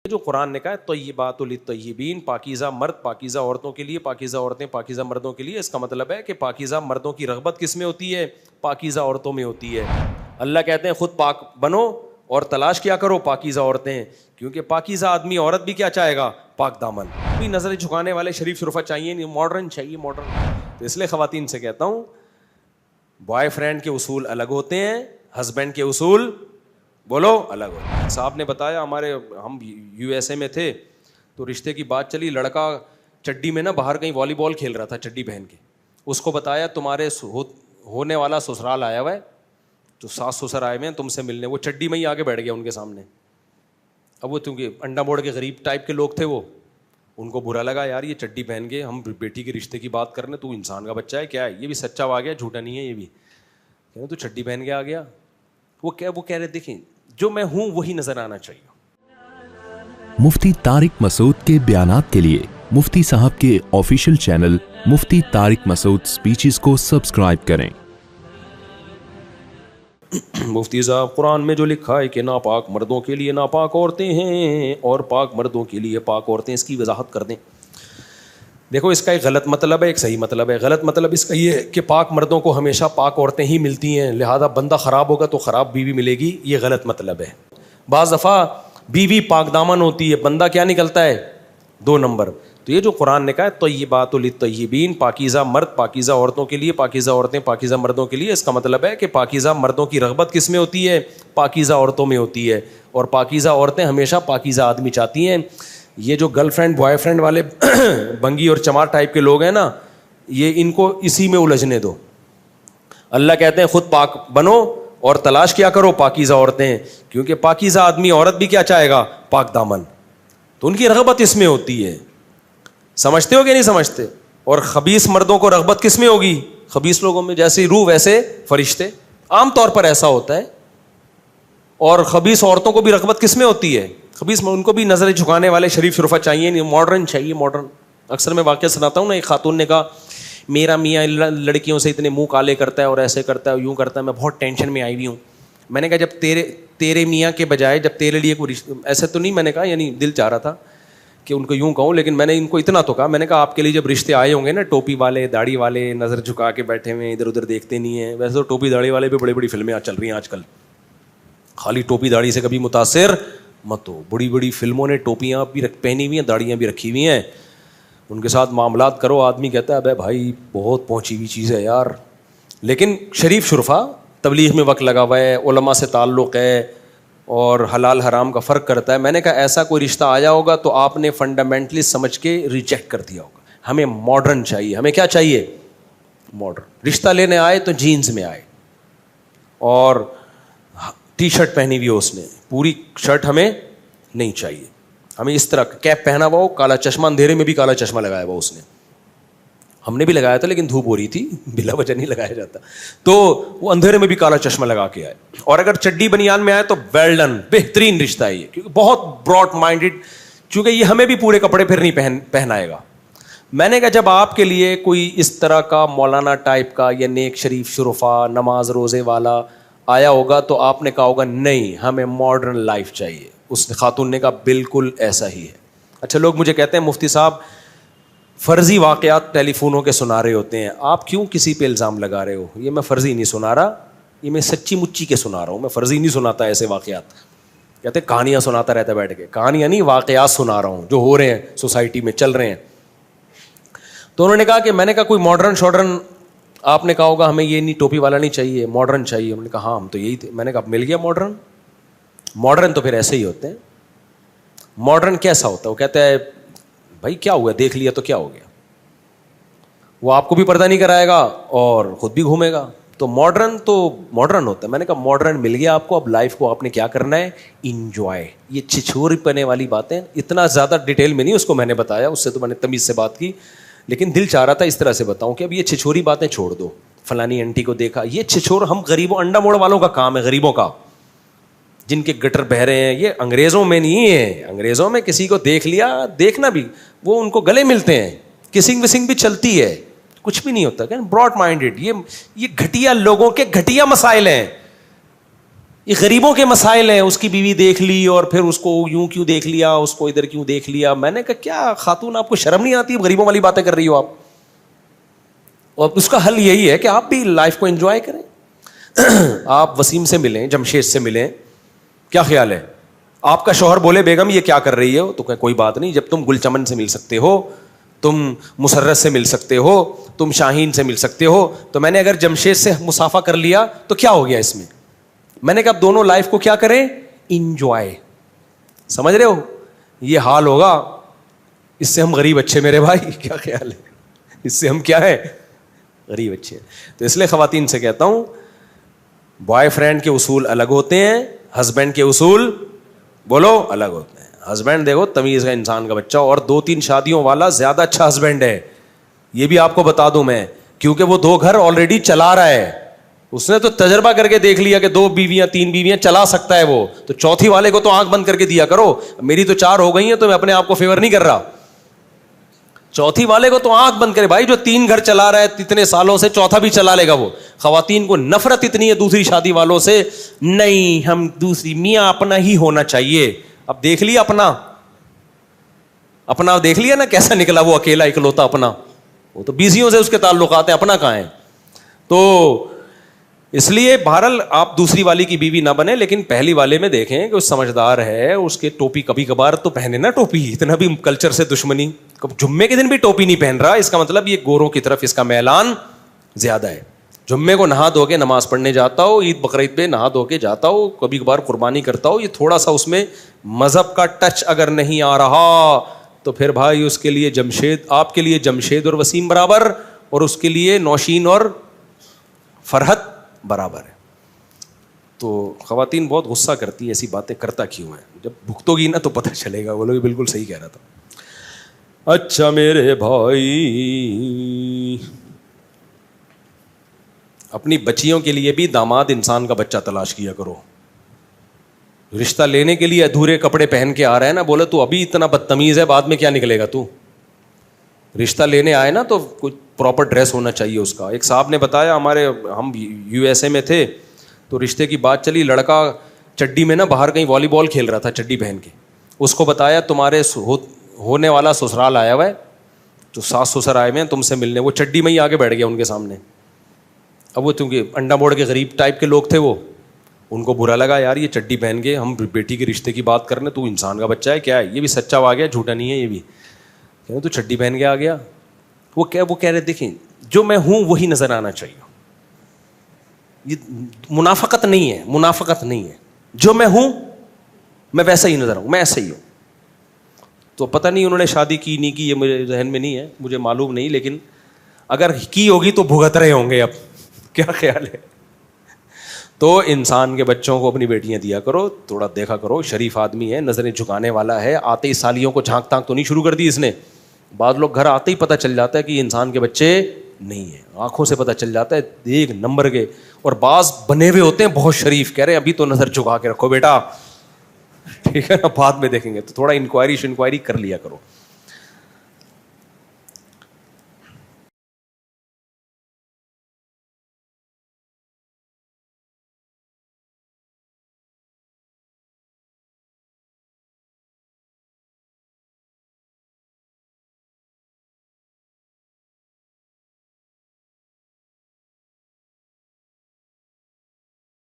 جو قرآن نے کہا ہے طیبات للطیبین، پاکیزہ مرد پاکیزہ عورتوں کے لیے، پاکیزہ عورتیں پاکیزہ مردوں کے لیے، اس کا مطلب ہے کہ پاکیزہ مردوں کی رغبت کس میں ہوتی ہے؟ پاکیزہ عورتوں میں ہوتی ہے۔ اللہ کہتے ہیں خود پاک بنو اور تلاش کیا کرو پاکیزہ عورتیں، کیونکہ پاکیزہ آدمی عورت بھی کیا چاہے گا؟ پاک دامن۔ کوئی نظر جھکانے والے شریف شرفا چاہیے نہیں، ماڈرن چاہیے ماڈرن۔ تو اس لیے خواتین سے کہتا ہوں بوائے فرینڈ کے اصول الگ ہوتے ہیں، ہسبینڈ کے اصول بولو الگ ہو۔ صاحب نے بتایا ہم یو ایس اے میں تھے تو رشتے کی بات چلی، لڑکا چڈی میں نا باہر کہیں والی بال کھیل رہا تھا چڈی پہن کے، اس کو بتایا تمہارے ہونے والا سسرال آیا ہوا ہے، تو ساس سسر آئے ہوئے ہیں تم سے ملنے، وہ چڈی میں ہی آگے بیٹھ گیا ان کے سامنے۔ اب وہ کیونکہ انڈا موڑ کے غریب ٹائپ کے لوگ تھے، وہ ان کو برا لگا، یار یہ چڈی پہن کے ہم بیٹی کے رشتے کی بات کرنے، تو انسان کا بچہ ہے کیا ہے، یہ بھی سچا آ گیا جھوٹا نہیں ہے یہ بھی، تو چڈی پہن کے آ گیا۔ وہ کہہ رہے دیکھیں جو میں ہوں وہی نظر آنا چاہیے۔ مفتی طارق مسعود کے بیانات کے لیے مفتی صاحب کے آفیشیل چینل مفتی طارق مسعود سپیچز کو سبسکرائب کریں۔ مفتی صاحب قرآن میں جو لکھا ہے کہ ناپاک مردوں کے لیے ناپاک عورتیں ہیں اور پاک مردوں کے لیے پاک عورتیں، اس کی وضاحت کر دیں۔ دیکھو اس کا ایک غلط مطلب ہے، ایک صحیح مطلب ہے۔ غلط مطلب اس کا یہ ہے کہ پاک مردوں کو ہمیشہ پاک عورتیں ہی ملتی ہیں، لہذا بندہ خراب ہوگا تو خراب بیوی ملے گی، یہ غلط مطلب ہے۔ بعض دفعہ بیوی پاک دامن ہوتی ہے، بندہ کیا نکلتا ہے؟ 2 نمبر۔ تو یہ جو قرآن نے کہا ہے طیبات للطیبین، پاکیزہ مرد پاکیزہ عورتوں کے لیے، پاکیزہ عورتیں پاکیزہ مردوں کے لیے، اس کا مطلب ہے کہ پاکیزہ مردوں کی رغبت کس میں ہوتی ہے؟ پاکیزہ عورتوں میں ہوتی ہے، اور پاکیزہ عورتیں ہمیشہ پاکیزہ آدمی چاہتی ہیں۔ یہ جو گرل فرینڈ بوائے فرینڈ والے بنگی اور چمار ٹائپ کے لوگ ہیں نا، یہ ان کو اسی میں الجھنے دو۔ اللہ کہتے ہیں خود پاک بنو اور تلاش کیا کرو پاکیزہ عورتیں، کیونکہ پاکیزہ آدمی عورت بھی کیا چاہے گا؟ پاک دامن۔ تو ان کی رغبت اس میں ہوتی ہے، سمجھتے ہو کہ نہیں سمجھتے؟ اور خبیث مردوں کو رغبت کس میں ہوگی؟ خبیث لوگوں میں، جیسے روح ویسے فرشتے، عام طور پر ایسا ہوتا ہے۔ اور خبیث عورتوں کو بھی رغبت کس میں ہوتی ہے؟ خبیث ان کو بھی نظر جھکانے والے شریف شرفا چاہیے نہیں، ماڈرن چاہیے ماڈرن۔ اکثر میں واقعہ سناتا ہوں نا، ایک خاتون نے کہا میرا میاں لڑکیوں سے اتنے منہ کالے کرتا ہے اور ایسے کرتا ہے یوں کرتا ہے، میں بہت ٹینشن میں آئی ہوئی ہوں۔ میں نے کہا جب تیرے میاں کے بجائے جب تیرے لیے کوئی ایسے تو نہیں، میں نے کہا یعنی دل چاہ رہا تھا کہ ان کو یوں کہوں، لیکن میں نے ان کو اتنا تو کہا، میں نے کہا آپ کے لیے جب رشتے آئے ہوں گے نا، ٹوپی والے داڑھی والے نظر جھکا کے بیٹھے ہوئے ادھر ادھر دیکھتے نہیں ہیں، ویسے تو ٹوپی داڑھی والے بھی بڑی بڑی فلمیں چل رہی ہیں آج کل، خالی ٹوپی داڑھی سے کبھی متاثر مت ہو، بڑی بڑی فلموں نے ٹوپیاں بھی پہنی ہوئی ہیں، داڑیاں بھی رکھی ہوئی ہیں، ان کے ساتھ معاملات کرو، آدمی کہتا ہے ابے بھائی بہت پہنچی ہوئی چیز ہے یار۔ لیکن شریف شرفا تبلیغ میں وقت لگا ہوا ہے، علماء سے تعلق ہے اور حلال حرام کا فرق کرتا ہے۔ میں نے کہا ایسا کوئی رشتہ آیا ہوگا تو آپ نے فنڈامنٹلی سمجھ کے ریجیکٹ کر دیا ہوگا۔ ہمیں ماڈرن چاہیے، ہمیں کیا چاہیے؟ ماڈرن۔ رشتہ لینے آئے تو جینز میں آئے اور ٹی شرٹ پہنی ہوئی ہو، اس نے پوری شرٹ ہمیں نہیں چاہیے، ہمیں اس طرح کیپ پہنا ہوا ہو، کالا چشمہ، اندھیرے میں بھی کالا چشمہ لگایا ہوا اس نے، ہم نے بھی لگایا تھا لیکن دھوپ ہو رہی تھی، بلا وجہ نہیں لگایا جاتا، تو وہ اندھیرے میں بھی کالا چشمہ لگا کے آئے، اور اگر چڈی بنیان میں آئے تو ویل ڈن، بہترین رشتہ ہے یہ، کیونکہ بہت براڈ مائنڈیڈ، چونکہ یہ ہمیں بھی پورے کپڑے پھر نہیں پہنائے گا۔ میں نے کہا جب آپ کے لیے کوئی اس طرح کا مولانا ٹائپ کا یا نیک شریف شرفا نماز روزے والا آیا ہوگا تو آپ نے کہا ہوگا نہیں ہمیں ماڈرن لائف چاہیے۔ اس خاتون نے کہا بالکل ایسا ہی ہے۔ اچھا لوگ مجھے کہتے ہیں مفتی صاحب فرضی واقعات ٹیلی فونوں کے سنا رہے ہوتے ہیں، آپ کیوں کسی پہ الزام لگا رہے ہو؟ یہ میں فرضی نہیں سنا رہا، یہ میں سچی مچی کے سنا رہا ہوں، میں فرضی نہیں سناتا ایسے واقعات۔ کہتے ہیں کہانیاں سناتا رہتا بیٹھ کے، کہانیاں نہیں واقعات سنا رہا ہوں جو ہو رہے ہیں سوسائٹی میں چل رہے ہیں۔ تو انہوں نے کہا کہ میں نے کہا کوئی ماڈرن شاڈرن، آپ نے کہا ہوگا ہمیں یہ نہیں ٹوپی والا نہیں چاہیے، ماڈرن چاہیے۔ انہوں نے کہا ہاں ہم تو یہی تھے۔ میں نے کہا مل گیا ماڈرن؟ ماڈرن تو پھر ایسے ہی ہوتے ہیں۔ ماڈرن کیسا ہوتا ہے؟ وہ کہتا ہے بھائی کیا ہوا، دیکھ لیا تو کیا ہو گیا، وہ آپ کو بھی پردہ نہیں کرائے گا اور خود بھی گھومے گا، تو ماڈرن ہوتا ہے۔ میں نے کہا ماڈرن مل گیا آپ کو، اب لائف کو آپ نے کیا کرنا ہے؟ انجوائے۔ یہ چھچھوری پنے والی باتیں اتنا زیادہ ڈیٹیل میں نہیں اس کو میں نے بتایا، اس سے تو میں نے تمیز سے بات کی، لیکن دل چاہ رہا تھا اس طرح سے بتاؤں کہ اب یہ چھچھوری باتیں چھوڑ دو، فلانی انٹی کو دیکھا، یہ چھچھور ہم غریبوں انڈا موڑ والوں کا کام ہے، غریبوں کا، جن کے گٹر بہ رہے ہیں۔ یہ انگریزوں میں نہیں ہے، انگریزوں میں کسی کو دیکھ لیا، دیکھنا بھی، وہ ان کو گلے ملتے ہیں، کسنگ وسنگ بھی چلتی ہے، کچھ بھی نہیں ہوتا۔ براڈ مائنڈیڈ، یہ گھٹیا لوگوں کے گھٹیا مسائل ہیں۔ یہ غریبوں کے مسائل ہیں. اس کی بیوی دیکھ لی اور پھر اس کو یوں کیوں دیکھ لیا, اس کو ادھر کیوں دیکھ لیا. میں نے کہا کیا خاتون آپ کو شرم نہیں آتی, غریبوں والی باتیں کر رہی ہو آپ. اور اس کا حل یہی ہے کہ آپ بھی لائف کو انجوائے کریں. آپ وسیم سے ملیں, جمشید سے ملیں, کیا خیال ہے؟ آپ کا شوہر بولے بیگم یہ کیا کر رہی ہے, تو کہ کوئی بات نہیں, جب تم گل چمن سے مل سکتے ہو, تم مسرت سے مل سکتے ہو, تم شاہین سے مل سکتے ہو, تو میں نے اگر جمشید سے مصافحہ کر لیا تو کیا ہو گیا اس میں؟ میں نے کہا اب دونوں لائف کو کیا کریں, انجوائے. سمجھ رہے ہو؟ یہ حال ہوگا. اس سے ہم غریب اچھے میرے بھائی, کیا خیال ہے؟ اس سے ہم کیا ہے, غریب اچھے. تو اس لیے خواتین سے کہتا ہوں, بوائے فرینڈ کے اصول الگ ہوتے ہیں, ہسبینڈ کے اصول بولو الگ ہوتے ہیں. ہسبینڈ دیکھو تمیز کا انسان کا بچہ, اور 2-3 شادیوں والا زیادہ اچھا ہسبینڈ ہے, یہ بھی آپ کو بتا دوں میں, کیونکہ وہ 2 گھر آلریڈی چلا رہا ہے. اس نے تو تجربہ کر کے دیکھ لیا کہ 2 بیویاں 3 بیویاں چلا سکتا ہے وہ, تو چوتھی والے کو تو آنکھ بند کر کے دیا کرو. میری تو 4 ہو گئی ہیں تو میں اپنے آپ کو فیور نہیں کر رہا. چوتھی والے کو تو آنکھ بند کرے بھائی, جو 3 گھر چلا رہا ہے اتنے سالوں سے, چوتھا بھی چلا لے گا وہ. خواتین کو نفرت اتنی ہے دوسری شادی والوں سے, نہیں ہم دوسری, میاں اپنا ہی ہونا چاہیے. اب دیکھ لیا اپنا دیکھ لیا نا کیسا نکلا وہ اکیلا اکلوتا اپنا. وہ تو بیسیوں سے اس کے تعلقات ہیں, اپنا کہاں ہے. تو اس لیے بہرحال آپ دوسری والی کی بیوی نہ بنے, لیکن پہلی والے میں دیکھیں کہ وہ سمجھدار ہے, اس کے ٹوپی کبھی کبھار تو پہنے نا ٹوپی, اتنا بھی کلچر سے دشمنی. جمعے کے دن بھی ٹوپی نہیں پہن رہا, اس کا مطلب یہ گوروں کی طرف اس کا میلان زیادہ ہے. جمعے کو نہا دھو کے نماز پڑھنے جاتا ہو, عید بقرعید پہ نہا دھو کے جاتا ہو, کبھی کبھار قربانی کرتا ہو, یہ تھوڑا سا اس میں مذہب کا ٹچ اگر نہیں آ رہا تو پھر بھائی اس کے لیے جمشید, آپ کے لیے جمشید اور وسیم برابر, اور اس کے لیے نوشین اور فرحت برابر ہے. تو خواتین بہت غصہ کرتی ہیں ایسی باتیں, کرتا کیوں ہے؟ جب بھگتو گی نا تو پتہ چلے گا. بولو بالکل صحیح کہہ رہا تھا. اچھا میرے بھائی, اپنی بچیوں کے لیے بھی داماد انسان کا بچہ تلاش کیا کرو. رشتہ لینے کے لیے ادھورے کپڑے پہن کے آ رہا ہے نا, بولے تو ابھی اتنا بدتمیز ہے, بعد میں کیا نکلے گا تو. رشتہ لینے آئے نا تو کچھ پراپر ڈریس ہونا چاہیے اس کا. ایک صاحب نے بتایا, ہم USA میں تھے تو رشتے کی بات چلی, لڑکا چڈی میں نا باہر کہیں والی بال کھیل رہا تھا چڈی پہن کے. اس کو بتایا تمہارے ہونے والا سسرال آیا ہوا ہے, تو ساس سسر آئے ہوئے ہیں تم سے ملنے. وہ چڈی میں ہی آگے بیٹھ گیا ان کے سامنے. اب وہ چونکہ انڈا موڑ کے غریب ٹائپ کے لوگ تھے, وہ ان کو برا لگا, یار یہ چڈی پہن کے ہم بیٹی کے رشتے کی بات کرنے, تو انسان کا بچہ ہے کیا ہے, یہ بھی سچا آ گیا جھوٹا نہیں ہے یہ بھی. کہ تو چڈی پہن کے آ گیا. وہ کہہ رہے دیکھیں جو میں ہوں وہی نظر آنا چاہیے. یہ منافقت نہیں ہے, منافقت نہیں ہے. جو میں ہوں میں ویسا ہی نظر آؤں, میں ایسا ہی ہوں. تو پتہ نہیں انہوں نے شادی کی نہیں کی, یہ میرے ذہن میں نہیں ہے, مجھے معلوم نہیں, لیکن اگر کی ہوگی تو بھگت رہے ہوں گے. اب کیا خیال ہے؟ تو انسان کے بچوں کو اپنی بیٹیاں دیا کرو, تھوڑا دیکھا کرو, شریف آدمی ہے, نظریں جھکانے والا ہے. آتے ہی سالیوں کو جھانک تانک تو نہیں شروع کر دی اس نے. بعض لوگ گھر آتے ہی پتہ چل جاتا ہے کہ یہ انسان کے بچے نہیں ہیں, آنکھوں سے پتہ چل جاتا ہے 1 نمبر کے. اور بعض بنے ہوئے ہوتے ہیں بہت شریف, کہہ رہے ہیں ابھی تو نظر جھکا کے رکھو بیٹا, ٹھیک ہے نا, بعد میں دیکھیں گے. تو تھوڑا انکوائری کر لیا کرو.